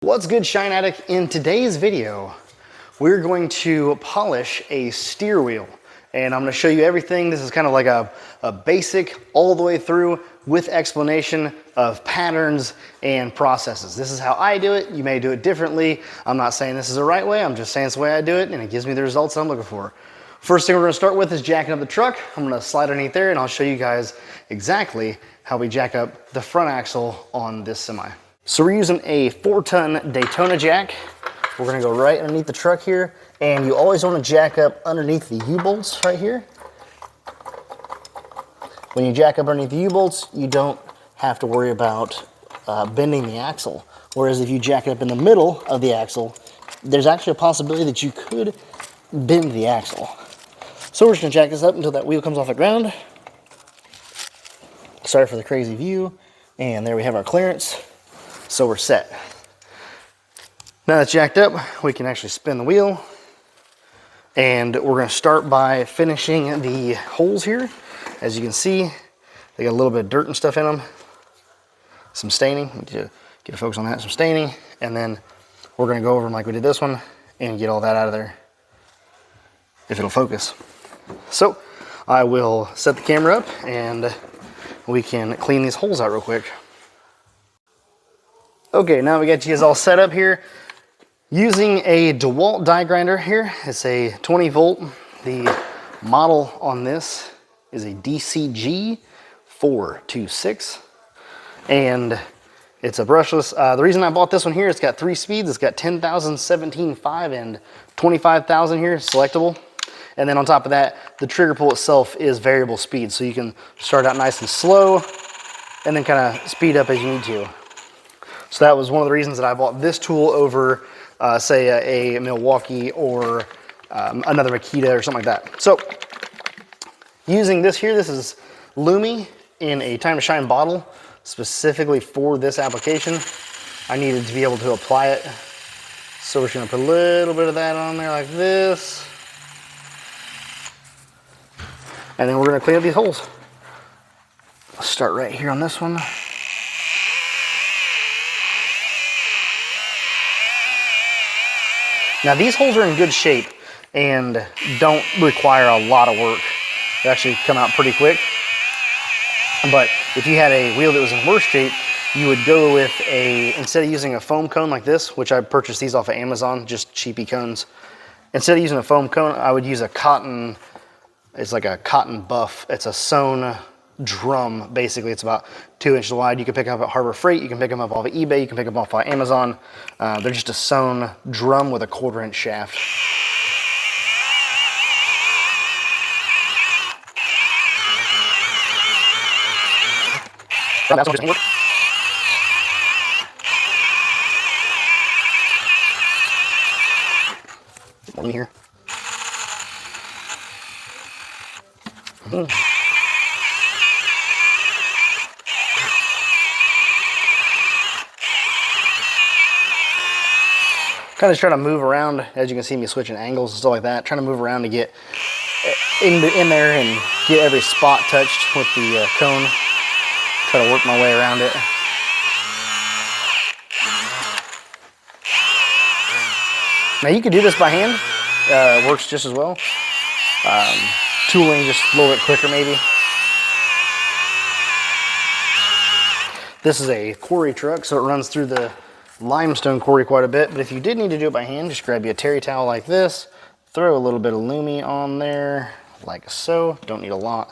What's good, Shine Addict? In today's video, we're going to polish a steer wheel. And I'm gonna show you everything. This is kind of like a basic all the way through with explanation of patterns and processes. This is how I do it. You may do it differently. I'm not saying this is the right way. I'm just saying it's the way I do it, and it gives me the results I'm looking for. First thing we're gonna start with is jacking up the truck. I'm gonna slide underneath there and I'll show you guys exactly how we jack up the front axle on this semi. So we're using a 4-ton Daytona jack. We're gonna go right underneath the truck here, and you always wanna jack up underneath the U-bolts right here. When you jack up underneath the U-bolts, you don't have to worry about bending the axle. Whereas if you jack it up in the middle of the axle, there's actually a possibility that you could bend the axle. So we're just gonna jack this up until that wheel comes off the ground. Sorry for the crazy view. And there we have our clearance. So we're set. Now that's jacked up, we can actually spin the wheel. And we're gonna start by finishing the holes here. As you can see, they got a little bit of dirt and stuff in them. Some staining, get a focus on that, some staining. And then we're gonna go over them like we did this one and get all that out of there, if it'll focus. So I will set the camera up and we can clean these holes out real quick. Okay, now we got you guys all set up here. Using a DeWalt die grinder here, it's a 20 volt. The model on this is a DCG 426, and it's a brushless. The reason I bought this one here, it's got 3 speeds. It's got 10,000, 17.5, and 25,000 here, selectable. And then on top of that, the trigger pull itself is variable speed, so you can start out nice and slow, and then kind of speed up as you need to. So that was one of the reasons that I bought this tool over, say, a Milwaukee or another Makita or something like that. So using this here, this is Lumi in a Time to Shine bottle, specifically for this application. I needed to be able to apply it. So we're just gonna put a little bit of that on there like this. And then we're gonna clean up these holes. Let's start right here on this one. Now these holes are in good shape and don't require a lot of work. They actually come out pretty quick. But if you had a wheel that was in worse shape, you would go with instead of using a foam cone like this, which I purchased these off of Amazon, just cheapy cones. Instead of using a foam cone, I would use a cotton, it's like a cotton buff. It's a sewn drum, basically. It's about 2 inches wide. You can pick them up at Harbor Freight. You can pick them up off of eBay. You can pick them up off of Amazon. They're just a sewn drum with a 1/4 inch shaft. More in here. Kind of trying to move around, as you can see me switching angles and stuff like that, trying to move around to get in there and get every spot touched with the cone. Try to work my way around it. Now you could do this by hand, works just as well. Tooling just a little bit quicker maybe. This is a quarry truck, so it runs through the limestone quarry quite a bit, but if you did need to do it by hand, just grab you a terry towel like this, throw a little bit of Lumi on there, like so. Don't need a lot.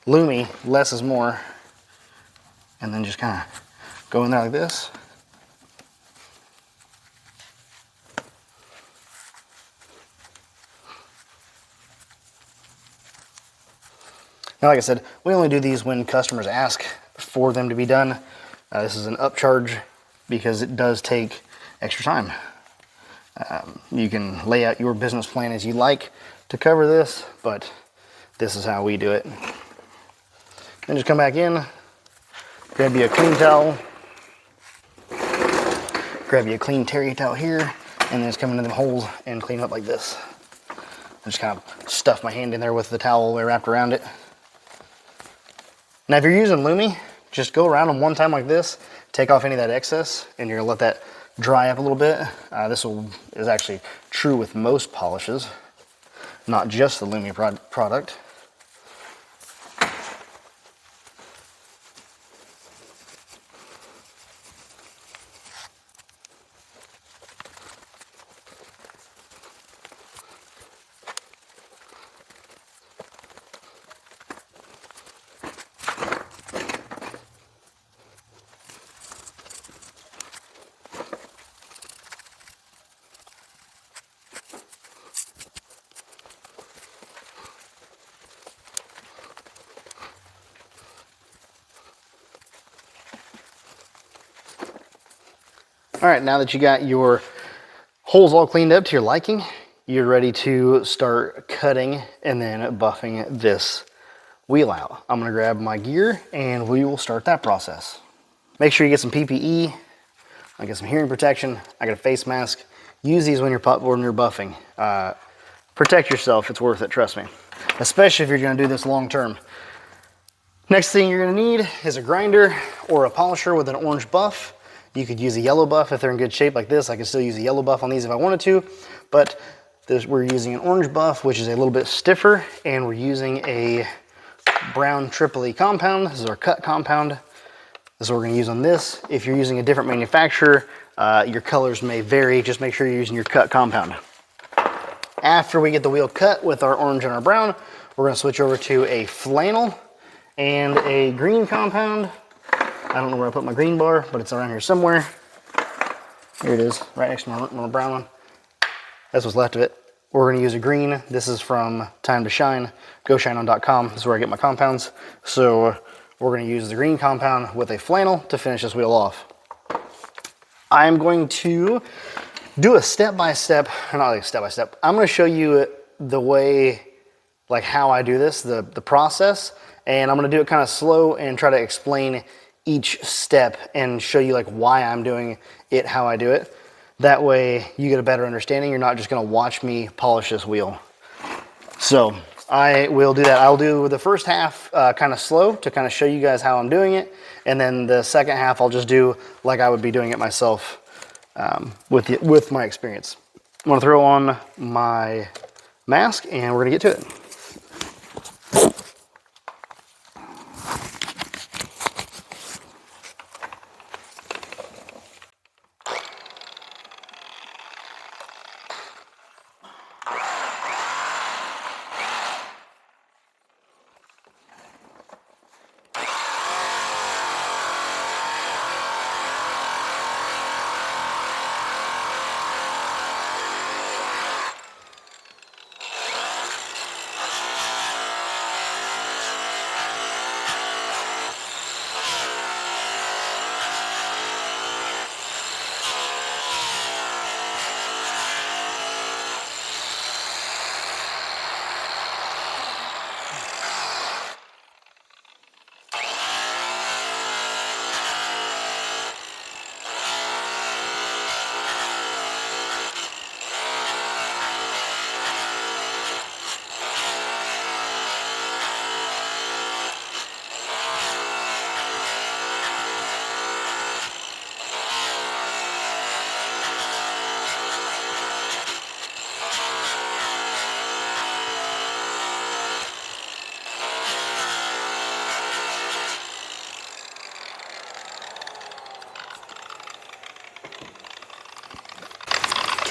Lumi, less is more. And then just kind of go in there like this. Now, like I said, we only do these when customers ask for them to be done. This is an upcharge because it does take extra time. You can lay out your business plan as you like to cover this, but this is how we do it. Then just come back in, grab you a clean towel, grab you a clean terry towel here, and then just come into the holes and clean up like this. I just kind of stuff my hand in there with the towel wrapped around it. Now if you're using Lumi, just go around them one time like this, take off any of that excess, and you're gonna let that dry up a little bit. This is actually true with most polishes, not just the Lumi product. All right, now that you got your holes all cleaned up to your liking, you're ready to start cutting and then buffing this wheel out. I'm gonna grab my gear and we will start that process. Make sure you get some PPE. I get some hearing protection. I got a face mask. Use these when you're buffing. Protect yourself, it's worth it, trust me. Especially if you're gonna do this long term. Next thing you're gonna need is a grinder or a polisher with an orange buff. You could use a yellow buff if they're in good shape like this. I can still use a yellow buff on these if I wanted to, but we're using an orange buff, which is a little bit stiffer, and we're using a brown Tripoli compound. This is our cut compound. This is what we're gonna use on this. If you're using a different manufacturer, your colors may vary. Just make sure you're using your cut compound. After we get the wheel cut with our orange and our brown, we're gonna switch over to a flannel and a green compound. I don't know where I put my green bar, but it's around here somewhere. Here it is, right next to my brown one. That's what's left of it. We're gonna use a green. This is from Time to Shine, GoShineOn.com. This is where I get my compounds. So we're gonna use the green compound with a flannel to finish this wheel off. I'm going to do a step-by-step, not like step-by-step. I'm gonna show you the way, like how I do this, the process, and I'm gonna do it kind of slow and try to explain each step and show you like why I'm doing it, how I do it. That way you get a better understanding. You're not just gonna watch me polish this wheel. So I will do that. I'll do the first half kind of slow to kind of show you guys how I'm doing it. And then the second half I'll just do like I would be doing it myself with my experience. I'm gonna throw on my mask and we're gonna get to it.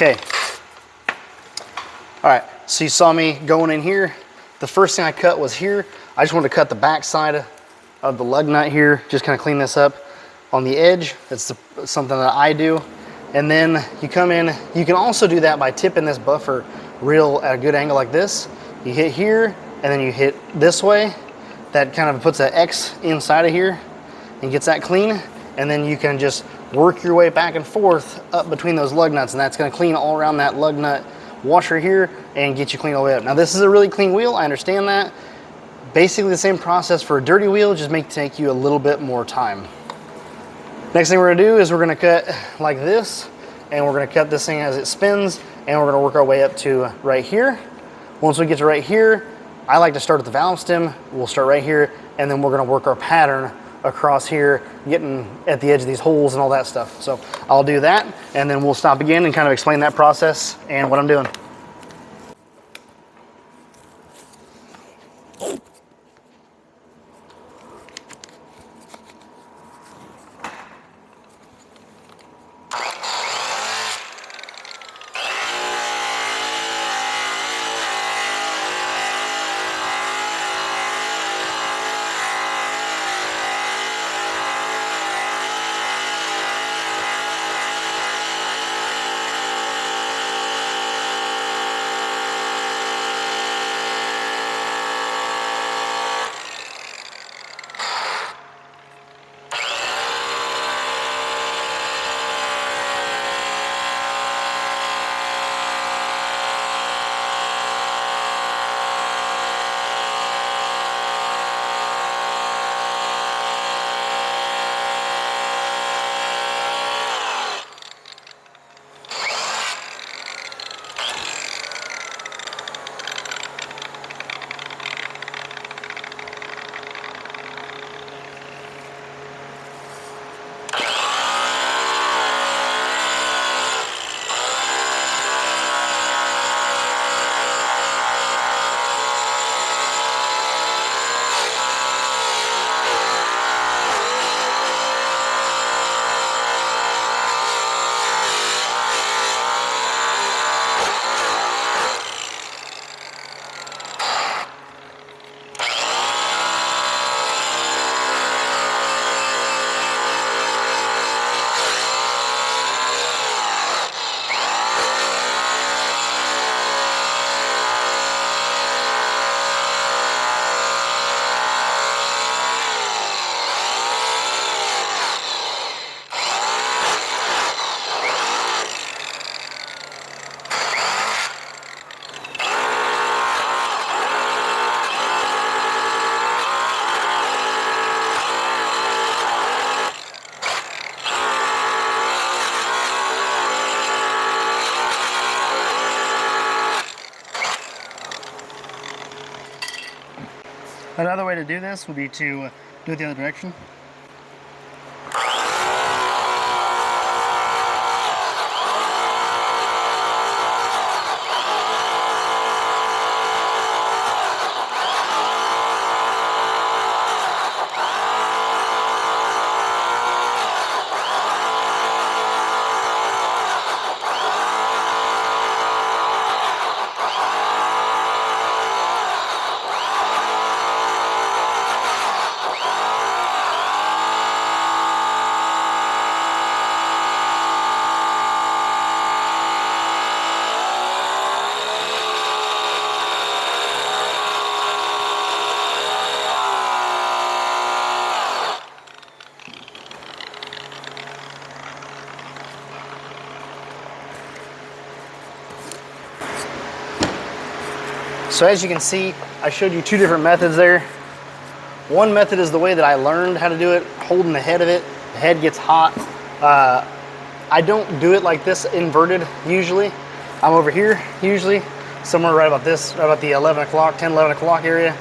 Okay. All right, so you saw me going in here. The first thing I cut was here. I just wanted to cut the back side of the lug nut here, just kind of clean this up on the edge. That's something that I do. And then you come in, you can also do that by tipping this buffer real at a good angle like this. You hit here, and then you hit this way. That kind of puts an X inside of here and gets that clean. And then you can just work your way back and forth up between those lug nuts, and that's gonna clean all around that lug nut washer here and get you clean all the way up. Now this is a really clean wheel, I understand that. Basically the same process for a dirty wheel, just take you a little bit more time. Next thing we're gonna do is we're gonna cut like this, and we're gonna cut this thing as it spins, and we're gonna work our way up to right here. Once we get to right here, I like to start at the valve stem. We'll start right here, and then we're gonna work our pattern across here, getting at the edge of these holes and all that stuff. So I'll do that, and then we'll stop again and kind of explain that process and what I'm doing. Another way to do this would be to do it the other direction. So as you can see, I showed you two different methods there. One method is the way that I learned how to do it, holding the head of it. The head gets hot. I don't do it like this inverted usually. I'm over here usually, somewhere right about this, right about the 11 o'clock, 10, 11 o'clock area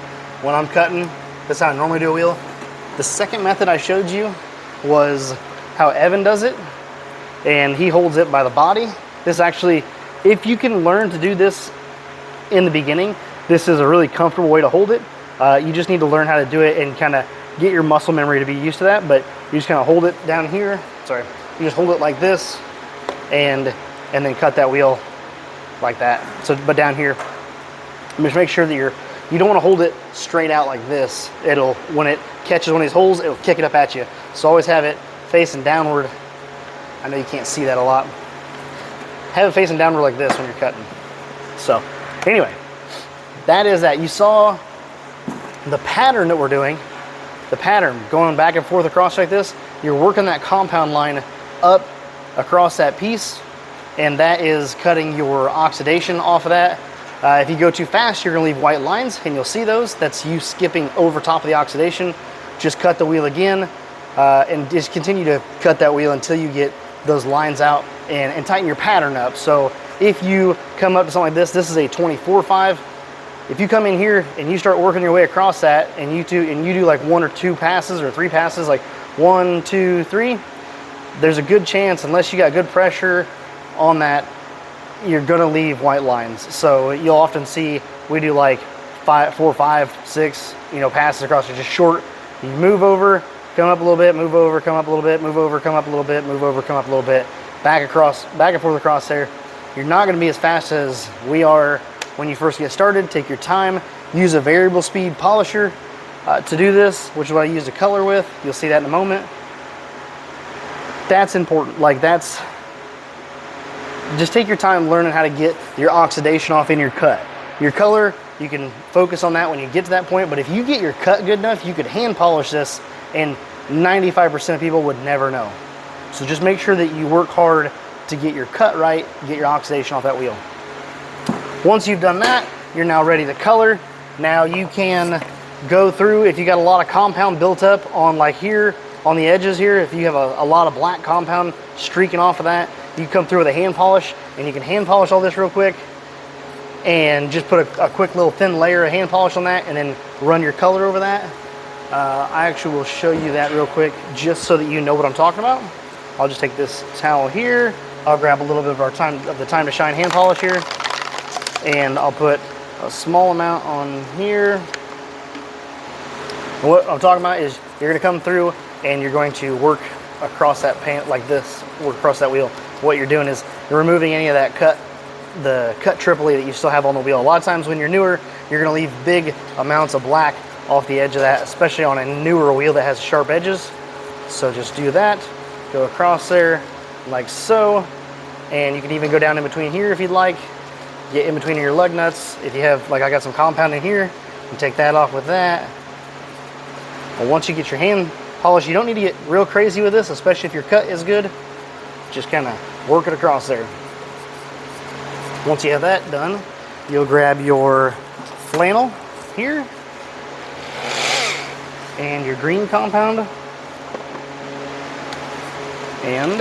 when I'm cutting. That's how I normally do a wheel. The second method I showed you was how Evan does it, and he holds it by the body. This actually, if you can learn to do this in the beginning, this is a really comfortable way to hold it. You just need to learn how to do it and kind of get your muscle memory to be used to that, but you just kind of hold it down here. Sorry, you just hold it like this and then cut that wheel like that. So, but down here, just make sure that you don't want to hold it straight out like this. It'll, when it catches one of these holes, it'll kick it up at you. So always have it facing downward. I know you can't see that a lot. Have it facing downward like this when you're cutting. So anyway, that is that. You saw the pattern that we're doing, the pattern going back and forth across like this. You're working that compound line up across that piece, and that is cutting your oxidation off of that. If you go too fast, you're gonna leave white lines, and you'll see those. That's you skipping over top of the oxidation. Just cut the wheel again, and just continue to cut that wheel until you get those lines out and tighten your pattern up. So if you come up to something like this is a 24/5. if you come in here and you start working your way across that, and you do like 1 or 2 passes or 3 passes, like 1, 2, 3, there's a good chance, unless you got good pressure on that, you're gonna leave white lines. So you'll often see we do like 4, 5, 6, passes across. They're just short. You move over, come up a little bit, move over, come up a little bit, move over, come up a little bit, move over, come up a little bit, back and forth across there. You're not gonna be as fast as we are when you first get started. Take your time. Use a variable speed polisher to do this, which is what I use to color with. You'll see that in a moment. That's important. Just take your time learning how to get your oxidation off in your cut. Your color, you can focus on that when you get to that point, but if you get your cut good enough, you could hand polish this and 95% of people would never know. So just make sure that you work hard to get your cut right, get your oxidation off that wheel. Once you've done that, you're now ready to color. Now you can go through, if you got a lot of compound built up on like here, on the edges here, if you have a lot of black compound streaking off of that, you come through with a hand polish, and you can hand polish all this real quick and just put a quick little thin layer of hand polish on that and then run your color over that. I actually will show you that real quick just so that you know what I'm talking about. I'll just take this towel here. I'll grab a little bit of the Time to Shine hand polish here, and I'll put a small amount on here. And what I'm talking about is you're gonna come through and you're going to work across that paint like this, work across that wheel. What you're doing is you're removing any of that the cut Tripoli that you still have on the wheel. A lot of times when you're newer, you're gonna leave big amounts of black off the edge of that, especially on a newer wheel that has sharp edges. So just do that, go across there like so, and you can even go down in between here if you'd like, get in between your lug nuts. If you have, like I got some compound in here, you take that off with that. But once you get your hand polish, you don't need to get real crazy with this, especially if your cut is good. Just kind of work it across there. Once you have that done, you'll grab your flannel here and your green compound, and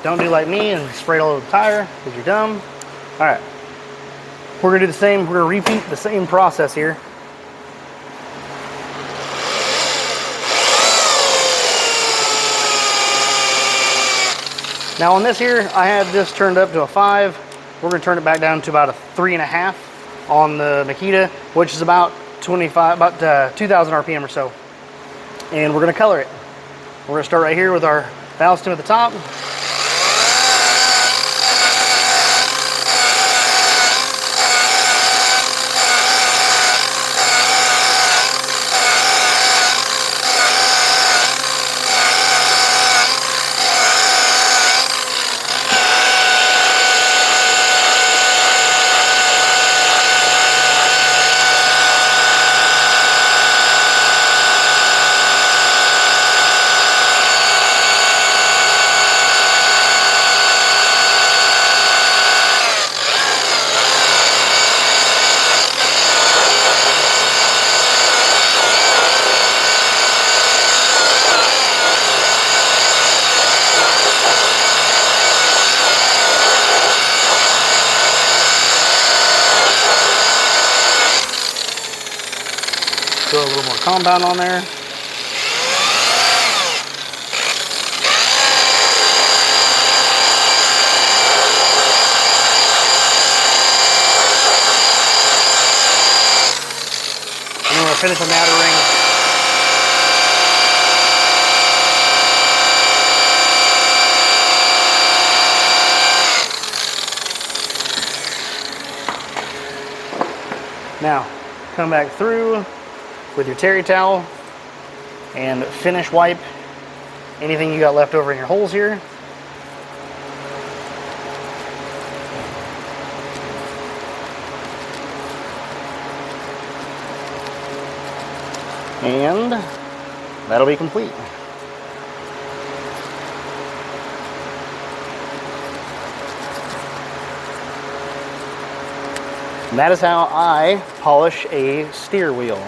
don't do like me and spray it all over the tire because you're dumb. All right, we're gonna do the same. We're gonna repeat the same process here. Now on this here, I had this turned up to a 5. We're gonna turn it back down to about a 3.5 on the Makita, which is about 2,000 RPM or so. And we're gonna color it. We're gonna start right here with our valve stem at the top. Throw a little more compound on there. And then we're gonna finish on the outer ring. Now, come back through with your terry towel and finish wipe anything you got left over in your holes here. And that'll be complete. And that is how I polish a steer wheel.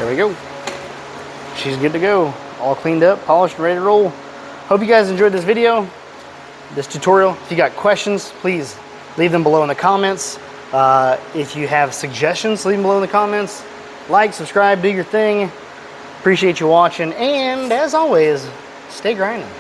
There we go. She's good to go. All cleaned up, polished, ready to roll. Hope you guys enjoyed this video, this tutorial. If you got questions, please leave them below in the comments. If you have suggestions, leave them below in the comments. Like, subscribe, do your thing. Appreciate you watching, and as always, stay grinding.